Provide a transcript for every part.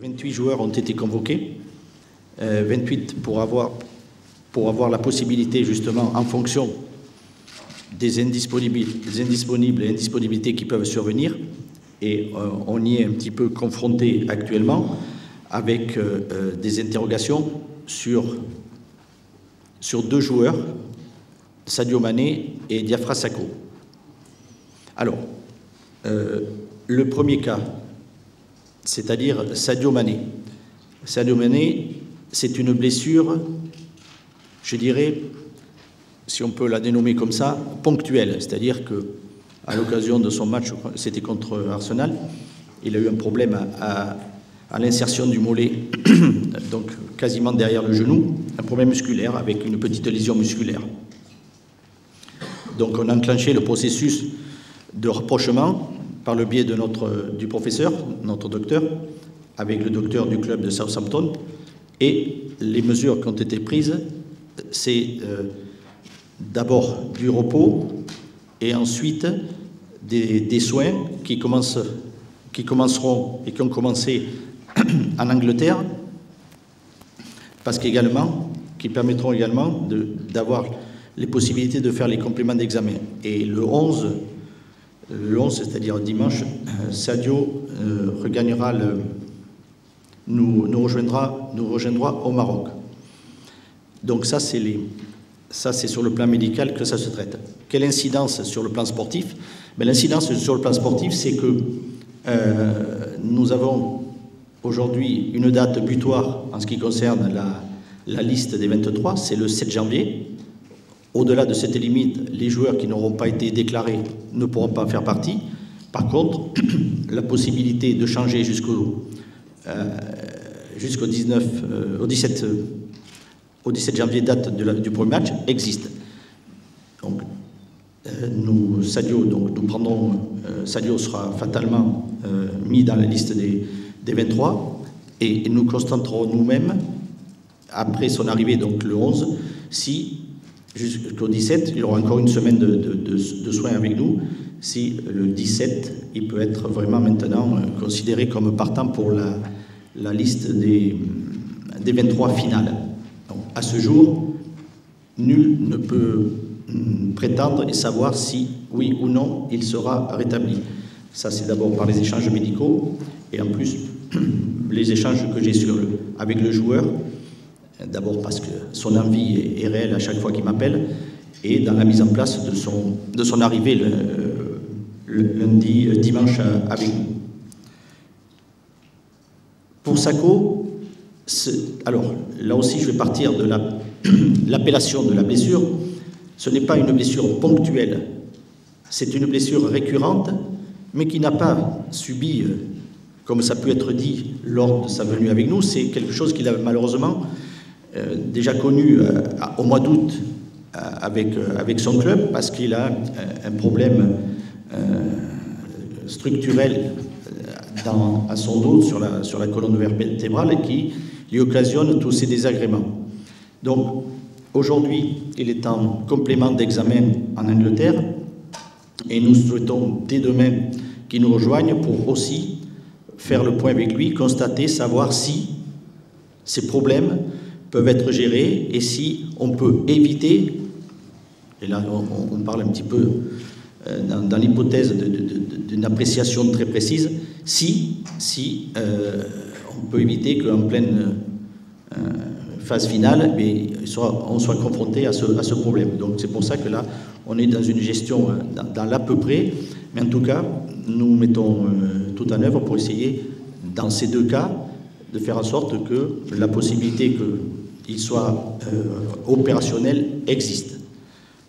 28 joueurs ont été convoqués, 28 pour avoir la possibilité justement en fonction des indisponibles et indisponibilités qui peuvent survenir, et on y est un petit peu confronté actuellement avec des interrogations sur deux joueurs, Sadio Mané et Diafra Sakho. Alors, le premier cas, c'est-à-dire Sadio Mané. Sadio Mané, c'est une blessure, je dirais, si on peut la dénommer comme ça, ponctuelle. C'est-à-dire qu'à l'occasion de son match, c'était contre Arsenal, il a eu un problème à l'insertion du mollet, donc quasiment derrière le genou, un problème musculaire avec une petite lésion musculaire. Donc on a enclenché le processus de rapprochement par le biais du professeur, notre docteur, avec le docteur du club de Southampton, et les mesures qui ont été prises, c'est d'abord du repos et ensuite des soins qui commenceront et qui ont commencé en Angleterre, qui permettront également d'avoir les possibilités de faire les compléments d'examen. Et le 11, c'est-à-dire dimanche, Sadio nous rejoindra au Maroc. Donc ça, c'est sur le plan médical que ça se traite. Quelle incidence sur le plan sportif? L'incidence sur le plan sportif, c'est que nous avons aujourd'hui une date butoir en ce qui concerne la liste des 23, c'est le 7 janvier. Au-delà de cette limite, les joueurs qui n'auront pas été déclarés ne pourront pas faire partie. Par contre, la possibilité de changer jusqu'au 17 janvier, date du premier match, existe. Donc, Sadio sera fatalement mis dans la liste des 23 et nous constaterons nous-mêmes, après son arrivée, donc le 11, si jusqu'au 17, il aura encore une semaine de soins avec nous, si le 17, il peut être vraiment maintenant considéré comme partant pour la liste des 23 finales. Donc, à ce jour, nul ne peut prétendre et savoir si, oui ou non, il sera rétabli. Ça, c'est d'abord par les échanges médicaux, et en plus, les échanges que j'ai avec le joueur, d'abord parce que son envie est réelle à chaque fois qu'il m'appelle, et dans la mise en place de son arrivée le dimanche avec nous. Pour Sakho, alors là aussi je vais partir de l'appellation de la blessure. Ce n'est pas une blessure ponctuelle, c'est une blessure récurrente, mais qui n'a pas subi, comme ça peut être dit lors de sa venue avec nous, c'est quelque chose qu'il a malheureusement déjà connu au mois d'août avec son club, parce qu'il a un problème structurel à son dos, sur la colonne vertébrale, qui lui occasionne tous ces désagréments. Donc aujourd'hui, il est en complément d'examen en Angleterre, et nous souhaitons dès demain qu'il nous rejoigne pour aussi faire le point avec lui, constater, savoir si ces problèmes peuvent être gérés et si on peut éviter, et là on parle un petit peu dans l'hypothèse d'une appréciation très précise, si on peut éviter qu'en pleine phase finale, on soit confronté à ce problème. Donc c'est pour ça que là, on est dans une gestion dans l'à peu près, mais en tout cas, nous mettons tout en œuvre pour essayer, dans ces deux cas, de faire en sorte que la possibilité qu'il soit opérationnel existe.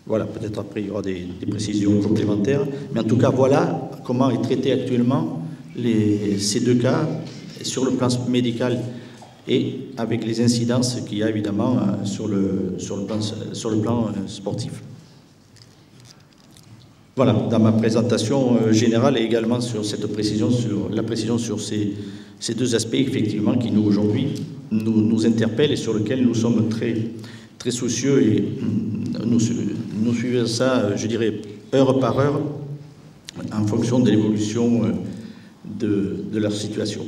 Voilà, peut-être après il y aura des précisions complémentaires, mais en tout cas, voilà comment est traité actuellement ces deux cas sur le plan médical et avec les incidences qu'il y a évidemment sur le plan sportif. Voilà, dans ma présentation générale et également sur cette précision, la précision sur ces deux aspects, effectivement, qui nous, aujourd'hui, nous interpellent et sur lesquels nous sommes très, très soucieux, et nous suivons ça, je dirais, heure par heure, en fonction de l'évolution de leur situation.